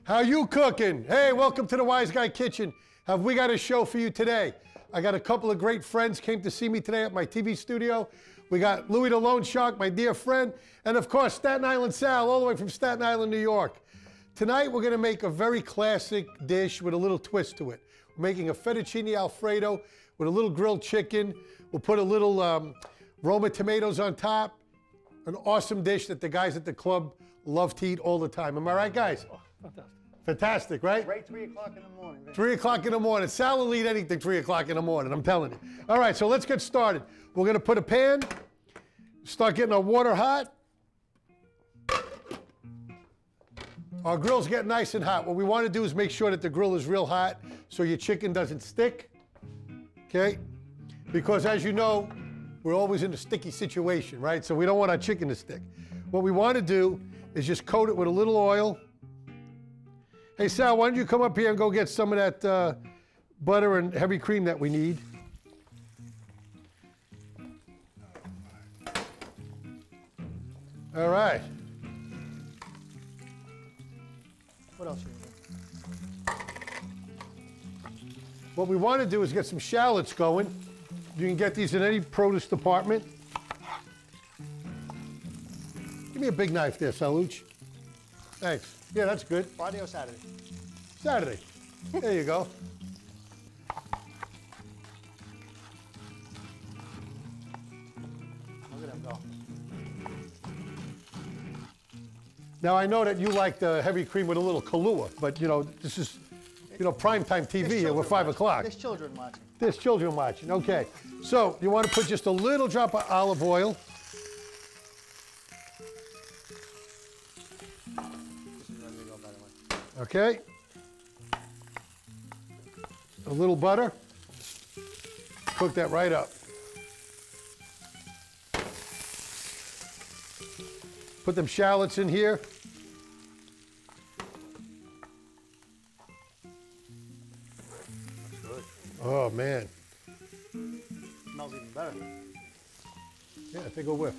How you cooking? Hey, welcome to the Wise Guy Kitchen. Have we got a show for you today? I got a couple of great friends came to see me today at my TV studio. We got Louie the Loan Shark, my dear friend, and of course Staten Island Sal, all the way from Staten Island, New York. Tonight we're gonna make a very classic dish with a little twist to it. We're making a fettuccine Alfredo with a little grilled chicken. We'll put a little Roma tomatoes on top. An awesome dish that the guys at the club love to eat all the time. Am I right, guys? Oh, fantastic. Fantastic, right? Right, 3 o'clock in the morning. 3 o'clock in the morning. Sal will eat anything 3 o'clock in the morning, I'm telling you. All right, so let's get started. We're gonna put a pan, start getting our water hot. Our grill's getting nice and hot. What we wanna do is make sure that the grill is real hot so your chicken doesn't stick, okay? Because as you know, we're always in a sticky situation, right? So we don't want our chicken to stick. What we wanna do is just coat it with a little oil. Hey, Sal, why don't you come up here and go get some of that butter and heavy cream that we need. All right. What else are you doing? What we want to do is get some shallots going. You can get these in any produce department. Give me a big knife there, Saluch. Thanks. Yeah, that's good. Friday or Saturday? Saturday. There you go. Look at him go. Now, I know that you like the heavy cream with a little Kahlua, but, you know, this is, you know, primetime TV here. We're 5 o'clock. There's children watching. There's children watching. Okay. So, you want to put just a little drop of olive oil. Okay. A little butter. Cook that right up. Put them shallots in here. That's good. Oh, man. Smells even better. Yeah, take a whiff.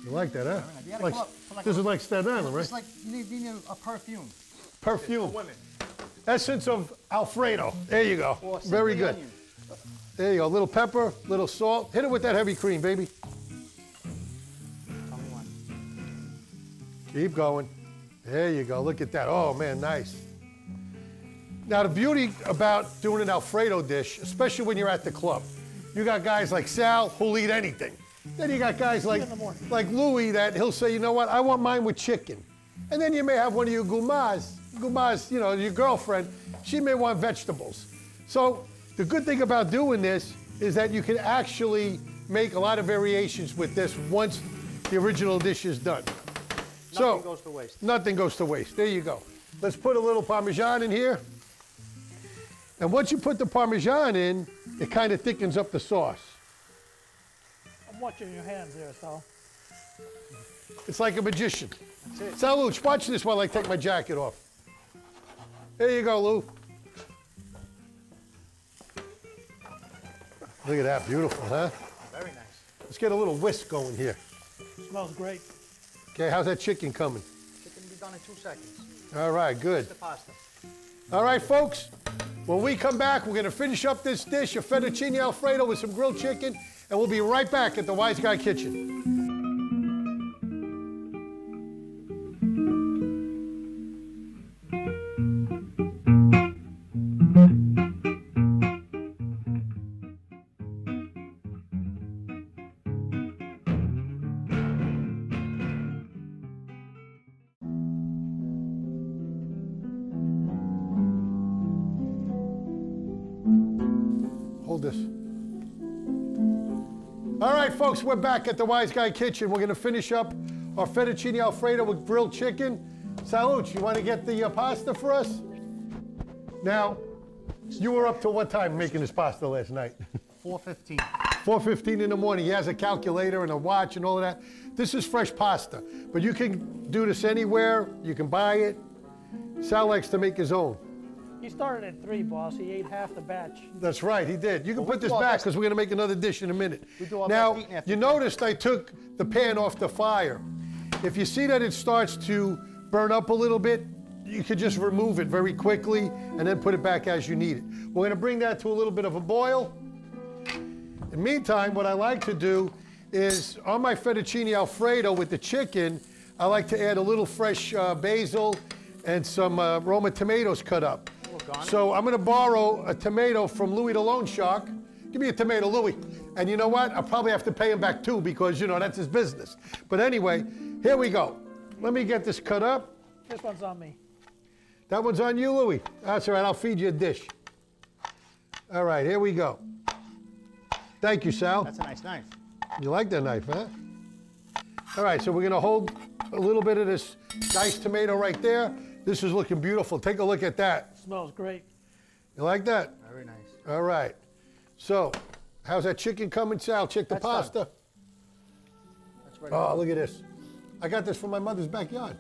You like that, huh? You gotta Like, come up for like this is like Staten Island, right? It's like you need a perfume. Perfume. Essence of Alfredo. There you go. Or Very simply good. onion. There you go. A little pepper, little salt. Hit it with that heavy cream, baby. Tell me when. Keep going. There you go. Look at that. Oh, man, nice. Now, the beauty about doing an Alfredo dish, especially when you're at the club, you got guys like Sal who'll eat anything. Then you got guys like Louie that he'll say, you know what, I want mine with chicken. And then you may have one of your gumas, you know, your girlfriend, she may want vegetables. So the good thing about doing this is that you can actually make a lot of variations with this once the original dish is done. Nothing goes to waste. Nothing goes to waste. There you go. Let's put a little Parmesan in here. And once you put the Parmesan in, it kind of thickens up the sauce. I'm watching your hands there, Sal. It's like a magician. That's it. Saluch, watch this while I take my jacket off. There you go, Lou. Look at that, beautiful, huh? Very nice. Let's get a little whisk going here. Smells great. Okay, how's that chicken coming? Chicken will be done in 2 seconds. All right, good. The pasta. All right, folks, when we come back, we're gonna finish up this dish of fettuccine Alfredo with some grilled chicken, and we'll be right back at the Wise Guy Kitchen. Hold this. All right, folks, we're back at the Wise Guy Kitchen. We're gonna finish up our fettuccine Alfredo with grilled chicken. Saluch, you wanna get the pasta for us? Now, you were up till what time making this pasta last night? 4:15. 4:15 in the morning. He has a calculator and a watch and all of that. This is fresh pasta, but you can do this anywhere. You can buy it. Sal likes to make his own. He started at 3, boss. He ate half the batch. That's right, he did. You can Well, put this back because we're going to make another dish in a minute. We do our Now, best eating after you noticed I took the pan off the fire. If you see that it starts to burn up a little bit, you could just remove it very quickly and then put it back as you need it. We're gonna bring that to a little bit of a boil. In the meantime, what I like to do is on my fettuccine Alfredo with the chicken, I like to add a little fresh basil and some Roma tomatoes cut up. So I'm gonna borrow a tomato from Louis the Loan Shark. Give me a tomato, Louis. And you know what? I'll probably have to pay him back too because, you know, that's his business. But anyway, here we go. Let me get this cut up. This one's on me. That one's on you, Louis. That's all right, I'll feed you a dish. All right, here we go. Thank you, Sal. That's a nice knife. You like that knife, huh? All right, so we're gonna hold a little bit of this diced tomato right there. This is looking beautiful. Take a look at that. Smells great. You like that? Very nice. All right. So, how's that chicken coming, Sal? Check the That's pasta. done. That's right. Oh, look at this. I got this from my mother's backyard.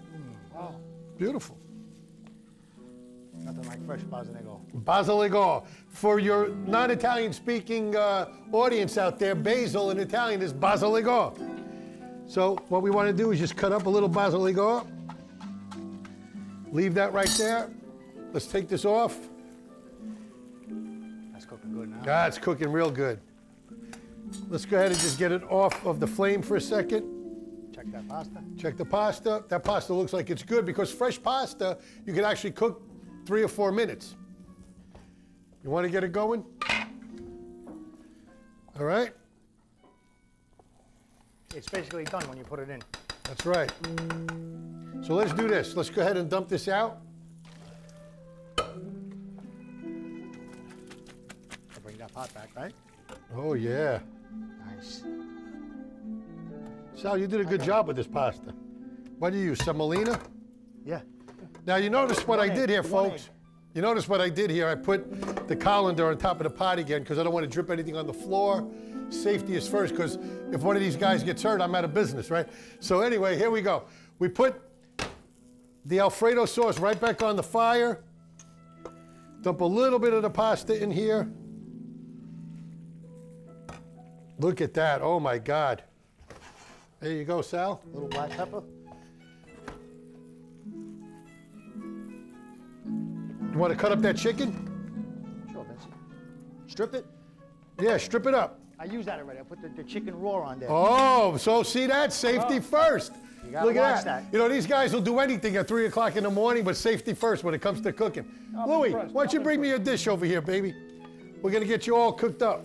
Wow. Beautiful. Nothing like fresh basilico. Basilico. For your non-Italian speaking audience out there, basil in Italian is basilico. So what we want to do is just cut up a little basilico. Leave that right there. Let's take this off. That's cooking good now. That's cooking real good. Let's go ahead and just get it off of the flame for a second. Check that pasta. Check the pasta. That pasta looks like it's good because fresh pasta, you can actually cook 3 or 4 minutes. You want to get it going? All right. It's basically done when you put it in. That's right. So let's do this. Let's go ahead and dump this out. I'll bring that pot back, right? Oh, yeah. Nice. Sal, you did a good job with this pasta. What do you use, semolina? Yeah. Now, you notice what I did here, One egg. folks. You notice what I did here. I put the colander on top of the pot again because I don't want to drip anything on the floor. Safety is first because if one of these guys gets hurt, I'm out of business, right? So anyway, here we go. We put the Alfredo sauce right back on the fire. Dump a little bit of the pasta in here. Look at that. Oh, my God. There you go, Sal. A little black pepper. You want to cut up that chicken? Sure, Vince. Strip it. Yeah, strip it up. I used that already. I put the chicken raw on there. Oh, so see that? Safety first. You gotta Look at watch that. that. You know, these guys will do anything at 3 o'clock in the morning, but safety first when it comes to cooking. I'm Louis, impressed. why don't you I'm bring me a dish over here, baby? We're going to get you all cooked up.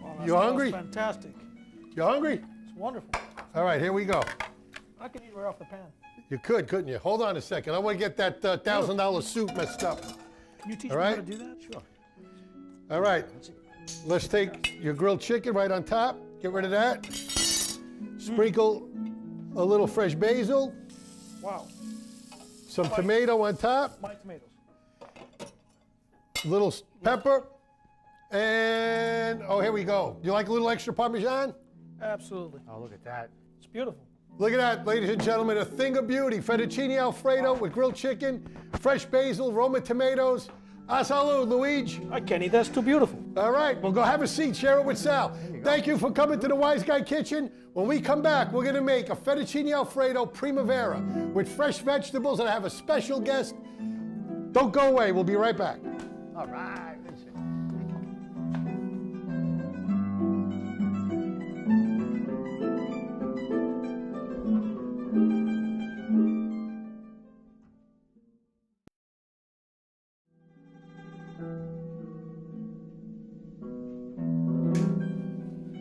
Wow, that You smells hungry? Fantastic. You hungry? It's wonderful. All right, here we go. I can eat right off the pan. You could, couldn't you? Hold on a second. I want to get that $1,000 suit messed up. Can you teach All me how right. to do that? Sure. All right. Let's take your grilled chicken right on top. Get rid of that. Sprinkle a little fresh basil. Wow. Some tomato on top. My tomatoes. Little pepper. And, oh, here we go. You like a little extra Parmesan? Absolutely. Oh, look at that. It's beautiful. Look at that, ladies and gentlemen, a thing of beauty. Fettuccine Alfredo with grilled chicken, fresh basil, Roma tomatoes. A salud, Luigi. I can't eat. That's too beautiful. All right, well, go have a seat, share it with Sal. Thank you for coming to the Wise Guy Kitchen. When we come back, we're gonna make a Fettuccine Alfredo Primavera with fresh vegetables, and I have a special guest. Don't go away, we'll be right back. All right, Vincent.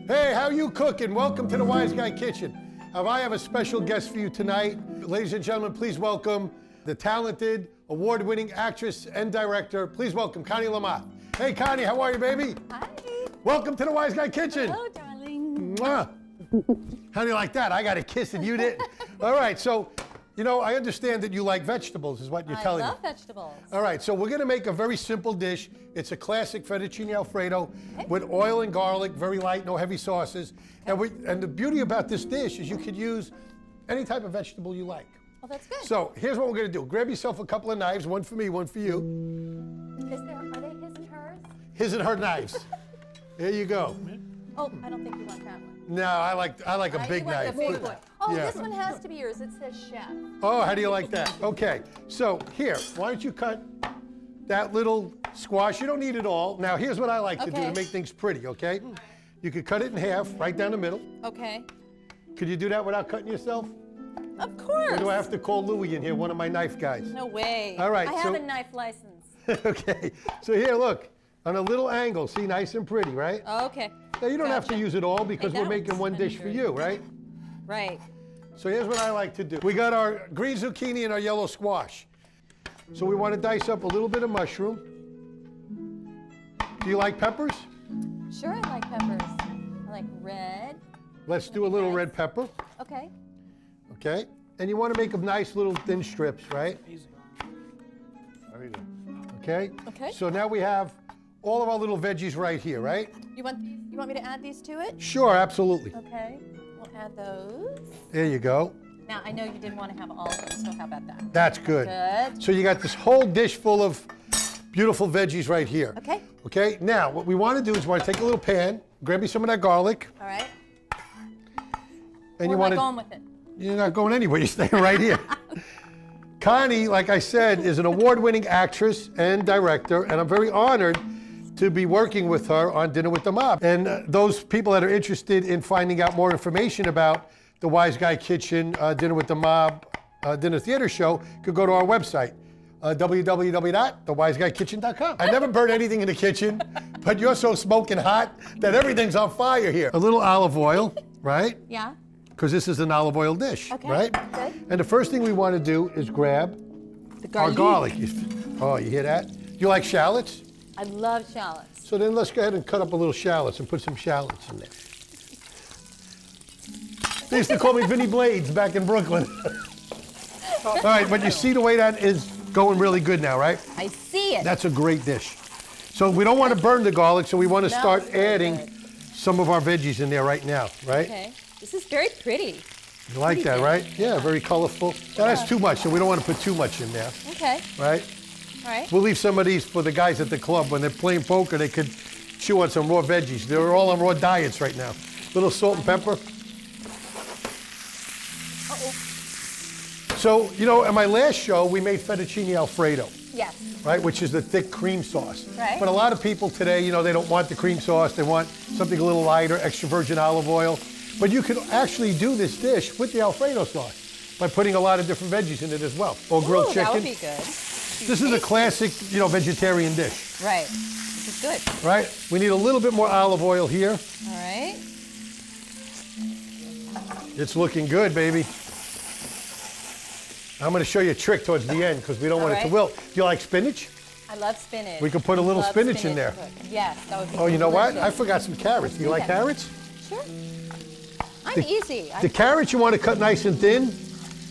Hey, how you cooking? Welcome to the Wise Guy Kitchen. I have a special guest for you tonight. Ladies and gentlemen, please welcome the talented, award-winning actress and director. Please welcome Connie Lamott. Hey, Connie, how are you, baby? Hi. Welcome to the Wise Guy Kitchen. Hello, darling. Mwah. How do you like that? I got a kiss and you didn't. All right, so, you know, I understand that you like vegetables, is what you're telling me. I love vegetables. All right, so we're gonna make a very simple dish. It's a classic fettuccine Alfredo with oil and garlic, very light, no heavy sauces. And the beauty about this dish is you could use any type of vegetable you like. Well, that's good. So here's what we're gonna do. Grab yourself a couple of knives, one for me, one for you. Are they his and hers? His and her knives. There you go. Oh, I don't think you want that one. No, I like a big You want knife. the big one. Oh, Yeah. this one has to be yours. It says chef. Oh, how do you like that? Okay, so here, why don't you cut that little squash? You don't need it all. Now, here's what I like to do to Okay. make things pretty, okay? You could cut it in half, right down the middle. Okay. Could you do that without cutting yourself? Of course. Or do I have to call Louie in here, one of my knife guys? No way. All right, I so- have a knife license. Okay, so here, look, on a little angle, see, nice and pretty, right? Okay. Now, you don't have to Gotcha. use it all because Hey, we're that making looks one dish for good. you, right? Right. So here's what I like to do. We got our green zucchini and our yellow squash. So we want to dice up a little bit of mushroom. Do you like peppers? Sure, I like peppers. I like red. Let's do a little Nice. red pepper, Okay. okay? And you want to make them nice little thin strips, right? Very good. Okay? Okay. So now we have all of our little veggies right here, right? You want me to add these to it? Sure, absolutely. Okay. We'll add those. There you go. Now, I know you didn't want to have all of them, so how about that? That's good. Good. So you got this whole dish full of beautiful veggies right here. Okay. Okay, now what we want to do is we want to take a little pan, grab me some of that garlic, All right. and Where you am want I to. going with it? You're not going anywhere. You're staying right here. Connie, like I said, is an award-winning actress and director, and I'm very honored to be working with her on Dinner with the Mob. And those people that are interested in finding out more information about the Wise Guy Kitchen, Dinner with the Mob, Dinner Theater Show, could go to our website, www.thewiseguykitchen.com. I never burn anything in the kitchen, but you're so smoking hot that everything's on fire here. A little olive oil, right? Yeah. Because this is an olive oil dish, Okay, right? good. And the first thing we want to do is grab The our garlic. Oh, you hear that? You like shallots? I love shallots. So then let's go ahead and cut up a little shallots and put some shallots in there. They used to call me Vinny Blades back in Brooklyn. All right, but you see the way that is going really good now, right? I see it. That's a great dish. So we don't want to burn the garlic, so we want to No, start it's very adding good. some of our veggies in there right now, right? Okay. This is very pretty. You like that, right? Yeah, very colorful. Now that's too much, so we don't want to put too much in there, Okay. right? All right. We'll leave some of these for the guys at the club. When they're playing poker, they could chew on some raw veggies. They're all on raw diets right now. Little salt and pepper. So, you know, at my last show, we made fettuccine Alfredo, Yes. right? Which is the thick cream sauce. Right. But a lot of people today, you know, they don't want the cream sauce. They want something a little lighter, extra virgin olive oil. But you could actually do this dish with the Alfredo sauce by putting a lot of different veggies in it as well. Or grilled Ooh, chicken. That would be good. This is a classic, you know, vegetarian dish, Right. This is good. right? We need a little bit more olive oil here. All right. It's looking good, baby. I'm going to show you a trick towards the end because we don't want it to right. wilt. Do you like spinach? I love spinach. We could put a little Love spinach in there. cooked. Yes, that would be Oh, you know what? I delicious. forgot some carrots. Do you like Okay. carrots? Sure. I'm easy. The carrots you want to cut nice and thin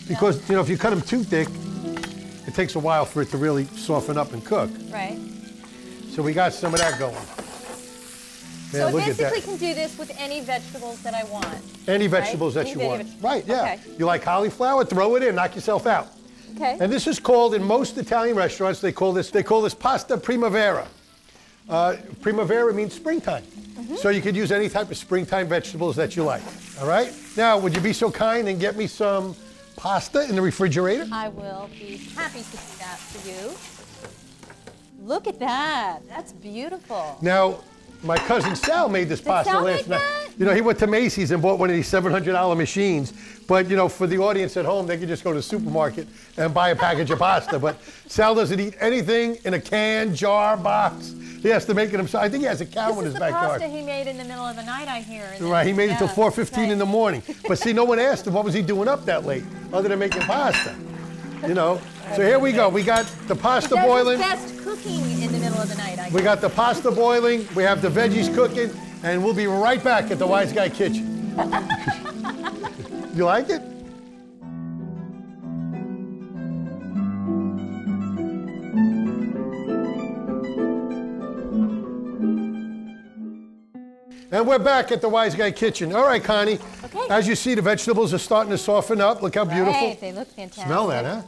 because, you know, if you cut them too thick, it takes a while for it to really soften up and cook. Right. So we got some of that going. So Man, I look at basically that. can do this with any vegetables that I want. Any vegetables that Any you veggie want. vegetables. Right, yeah. Okay. You like cauliflower? Throw it in, knock yourself out. Okay. And this is called, in most Italian restaurants, they call this pasta primavera. Primavera means springtime. Mm-hmm. So you could use any type of springtime vegetables that you like, all right? Now, would you be so kind and get me some pasta in the refrigerator? I will be happy to do that for you. Look at that. That's beautiful. Now, my cousin Sal made this pasta Sal last make night. that? You know, he went to Macy's and bought one of these $700 machines. But, you know, for the audience at home, they could just go to the supermarket and buy a package of pasta. But Sal doesn't eat anything in a can, jar, box. He has to make it himself. I think he has a cow This in is his the backyard. pasta he made in the middle of the night, I hear. and then- Right, he made it till Yeah, 4:15 in the morning. But see, no one asked him what was he doing up that late, other than making pasta. You know. So here we go. We got the pasta He does boiling. his best cooking in the middle of the night, I We guess. got the pasta boiling. We have the veggies cooking, and we'll be right back at the Wise Guy Kitchen. You like it? And we're back at the Wise Guy Kitchen. All right, Connie. Okay. As you see, the vegetables are starting to soften up. Look how beautiful. Right, they look fantastic. Smell that, huh?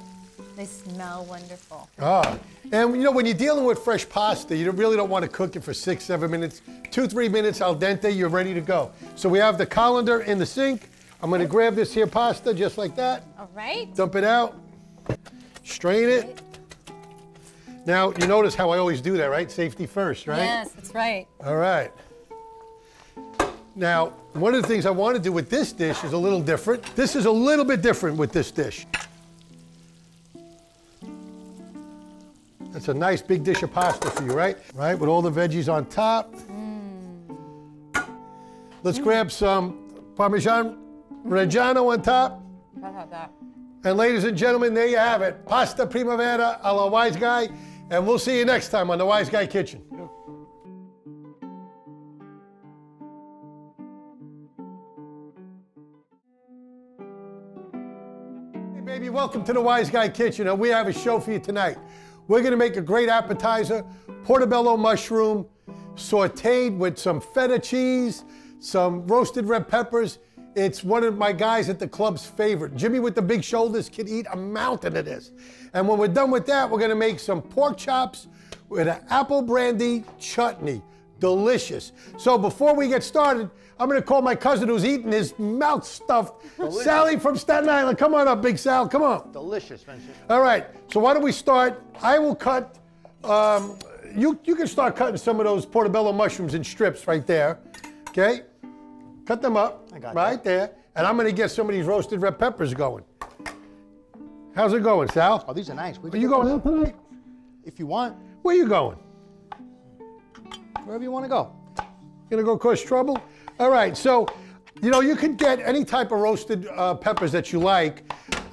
They smell wonderful. Ah, and you know, when you're dealing with fresh pasta, you really don't want to cook it for 6, 7 minutes. 2, 3 minutes al dente, you're ready to go. So we have the colander in the sink, I'm gonna grab this here pasta just like that. All right. Dump it out. Strain it. Now, you notice how I always do that, right? Safety first, right? Yes, that's right. All right. Now, one of the things I want to do with this dish is a little different. This is a little bit different with this dish. That's a nice big dish of pasta for you, right? Right, with all the veggies on top. Let's grab some Parmesan Reggiano on top. How about that? And ladies and gentlemen, there you have it. Pasta Primavera a la Wise Guy. And we'll see you next time on the Wise Guy Kitchen. Hey baby, welcome to the Wise Guy Kitchen. And we have a show for you tonight. We're gonna make a great appetizer, portobello mushroom, sauteed with some feta cheese, some roasted red peppers. It's one of my guys at the club's favorite. Jimmy with the big shoulders can eat a mountain of this. And when we're done with that, we're gonna make some pork chops with an apple brandy chutney. Delicious. So before we get started, I'm gonna call my cousin who's eating his mouth stuffed. Delicious. Sally from Staten Island. Come on up, Big Sal, come on. Delicious, Vincent. All right, so why don't we start? I will cut, you can start cutting some of those portobello mushrooms in strips right there, okay? Cut them up, I got right there. And I'm gonna get some of these roasted red peppers going. How's it going, Sal? Oh, these are nice. Are you going out tonight? If you want, Where you going? wherever you want to go. Gonna go cause trouble? All right, so, you know, you can get any type of roasted peppers that you like.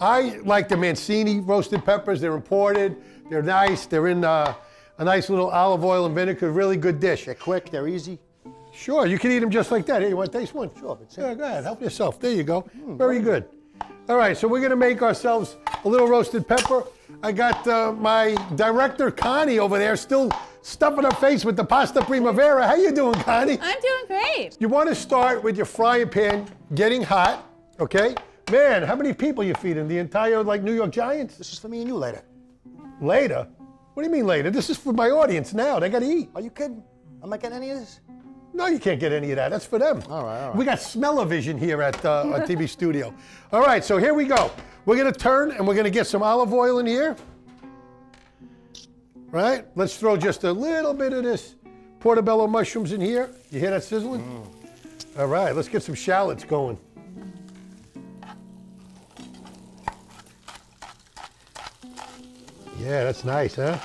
I like the Mancini roasted peppers. They're imported, they're nice. They're in a nice little olive oil and vinegar, really good dish. They're quick, they're easy. Sure, you can eat them just like that. Here, you want to taste one? Sure, but Yeah, go ahead, help yourself. There you go. Very good. All right, so we're gonna make ourselves a little roasted pepper. I got my director, Connie, over there, still stuffing her face with the pasta primavera. How you doing, Connie? I'm doing great. You want to start with your frying pan getting hot, okay? Man, how many people you feeding? The entire, like, New York Giants? This is for me and you later. Later? What do you mean later? This is for my audience now. They got to eat. Are you kidding? I'm not getting any of this? No, you can't get any of that. That's for them. All right. We got smell-o-vision here at our TV studio. All right, so here we go. We're going to turn and we're going to get some olive oil in here. Right? Let's throw just a little bit of this portobello mushrooms in here. You hear that sizzling? All right, let's get some shallots going. Yeah, that's nice, huh?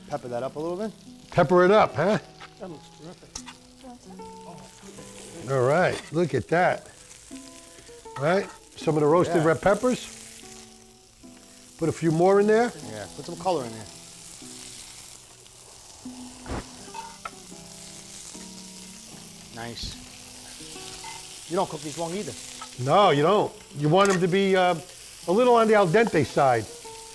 Pepper that up a little bit. Pepper it up, huh? That looks terrific. All right, look at that. Right? Some of the roasted red peppers. Put a few more in there. Yeah, put some color in there. Nice. You don't cook these long either. No, you don't. You want them to be a little on the al dente side.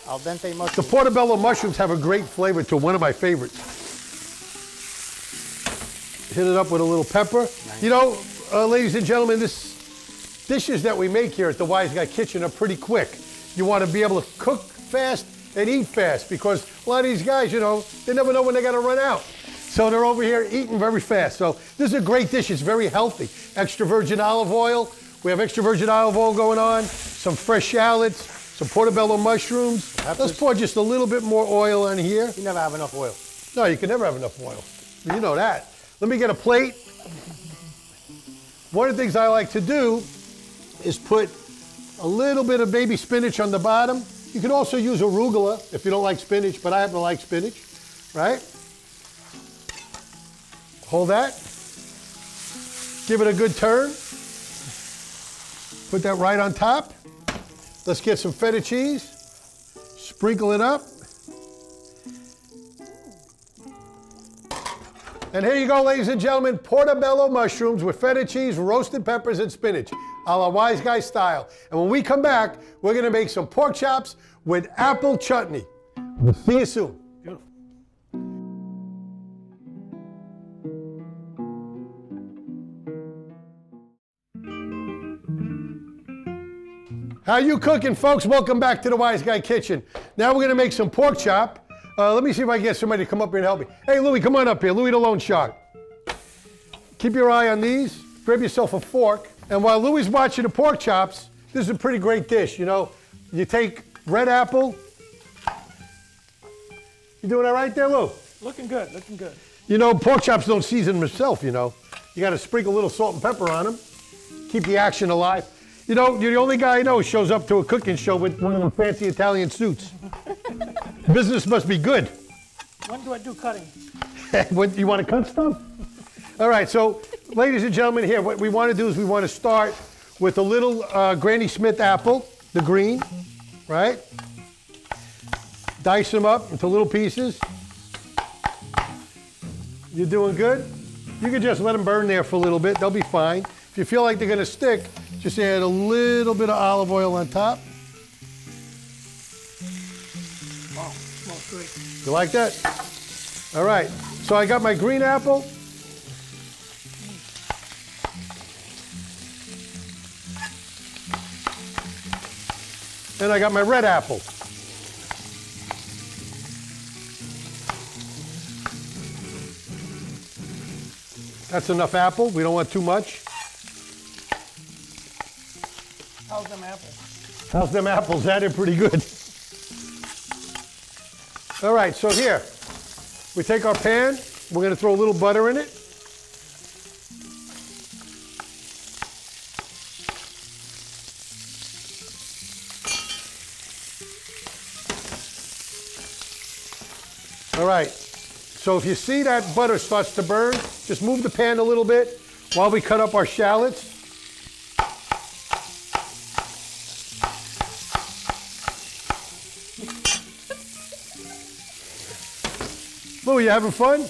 Al dente The mushroom. portobello mushrooms have a great flavor to one of my favorites. Hit it up with a little pepper. Nice. You know, ladies and gentlemen, dishes that we make here at the Wise Guy Kitchen are pretty quick. You want to be able to cook fast and eat fast because a lot of these guys, you know, they never know when they got to run out. So they're over here eating very fast. So this is a great dish. It's very healthy. Extra virgin olive oil. We have extra virgin olive oil going on. Some fresh shallots. Some portobello mushrooms. Let's pour just a little bit more oil on here. You never have enough oil. No, you can never have enough oil. You know that. Let me get a plate. One of the things I like to do is put a little bit of baby spinach on the bottom. You can also use arugula if you don't like spinach, but I happen to like spinach, right? Hold that. Give it a good turn. Put that right on top. Let's get some feta cheese. Sprinkle it up. And here you go, ladies and gentlemen, portobello mushrooms with feta cheese, roasted peppers, and spinach, a la Wise Guy style. And when we come back, we're gonna make some pork chops with apple chutney. We'll see you soon. Beautiful. How you cooking, folks? Welcome back to the Wise Guy Kitchen. Now we're gonna make some pork chop. Let me see if I can get somebody to come up here and help me. Hey, Louie, come on up here. Louie the Lone Shark. Keep your eye on these. Grab yourself a fork. And while Louie's watching the pork chops, this is a pretty great dish, you know. You take red apple. You doing all right there, Lou? Looking good, looking good. You know, pork chops don't season themselves, you know. You got to sprinkle a little salt and pepper on them. Keep the action alive. You know, you're the only guy I know who shows up to a cooking show with one of them fancy Italian suits. Business must be good. When do I do cutting? What, you want to cut stuff? All right, so ladies and gentlemen, here, what we want to do is we want to start with a little Granny Smith apple, the green, right? Dice them up into little pieces. You're doing good? You can just let them burn there for a little bit. They'll be fine. If you feel like they're going to stick, just add a little bit of olive oil on top. Wow, smells great. You like that? All right. So I got my green apple. And I got my red apple. That's enough apple. We don't want too much. How's them apples? How's them apples? That are pretty good. All right, so here, we take our pan. We're going to throw a little butter in it. All right, so if you see that butter starts to burn, just move the pan a little bit while we cut up our shallots. Louie, you having fun?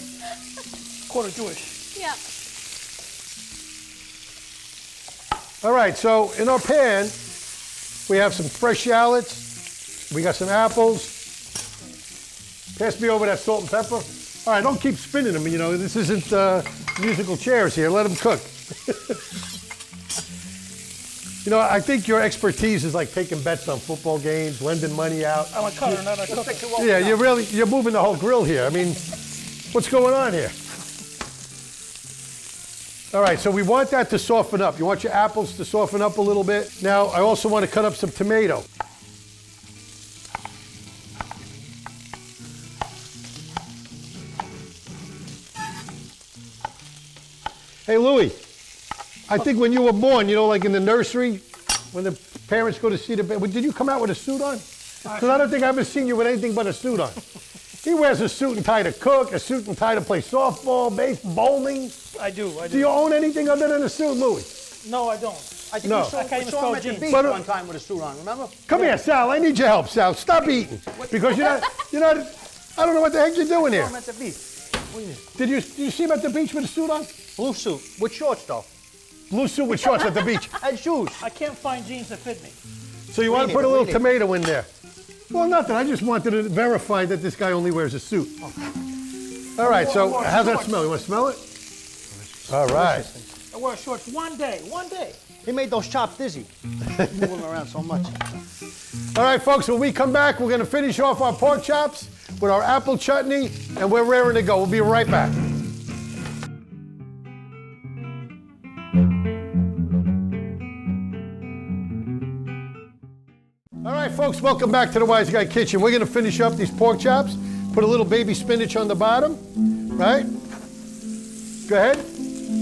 Quarter Jewish. Yeah. All right, so in our pan, we have some fresh shallots. We got some apples. Pass me over that salt and pepper. All right, don't keep spinning them. You know, this isn't musical chairs here. Let them cook. You know, I think your expertise is like taking bets on football games, lending money out. I'm a cutter, not a cooker. Yeah, you're moving the whole grill here. I mean, what's going on here? All right, so we want that to soften up. You want your apples to soften up a little bit. Now, I also want to cut up some tomato. Hey, Louie, I think when you were born, you know, like in the nursery, when the parents go to see the baby, did you come out with a suit on? Because I don't think I've ever seen you with anything but a suit on. He wears a suit and tie to cook, a suit and tie to play softball, baseball, bowling. I do. Do you own anything other than a suit, Louie? No, I don't. I think No. we saw can't even him spell at the jeans. beach But, one time with a suit on, remember? Come here, Sal. I need your help, Sal. Stop eating. Because you're not, I don't know what the heck you're doing Saw here. him at the beach. What do you mean? Did you see him at the beach with a suit on? Blue suit with shorts though. Blue suit with shorts at the beach. And shoes. I can't find jeans that fit me. So you want to put a little Really? tomato in there? Well, nothing. I just wanted to verify that this guy only wears a suit. All right, so how's that smell? You want to smell it? All right. I wear shorts one day. He made those chops dizzy. Moving around so much. All right, folks, when we come back, we're going to finish off our pork chops with our apple chutney, and we're raring to go. We'll be right back. All right, folks, welcome back to the Wise Guy Kitchen. We're going to finish up these pork chops, put a little baby spinach on the bottom, right? Go ahead.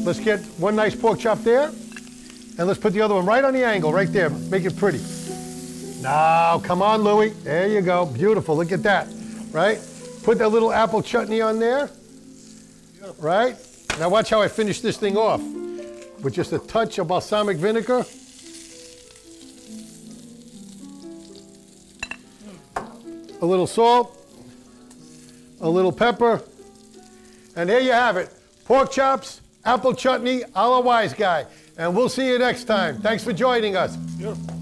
Let's get one nice pork chop there, and let's put the other one right on the angle, right there. Make it pretty. Now, come on, Louie. There you go. Beautiful. Look at that, right? Put that little apple chutney on there, right? Now watch how I finish this thing off with just a touch of balsamic vinegar. A little salt, a little pepper, and there you have it. Pork chops, apple chutney, a la Wise Guy. And we'll see you next time. Thanks for joining us. Beautiful.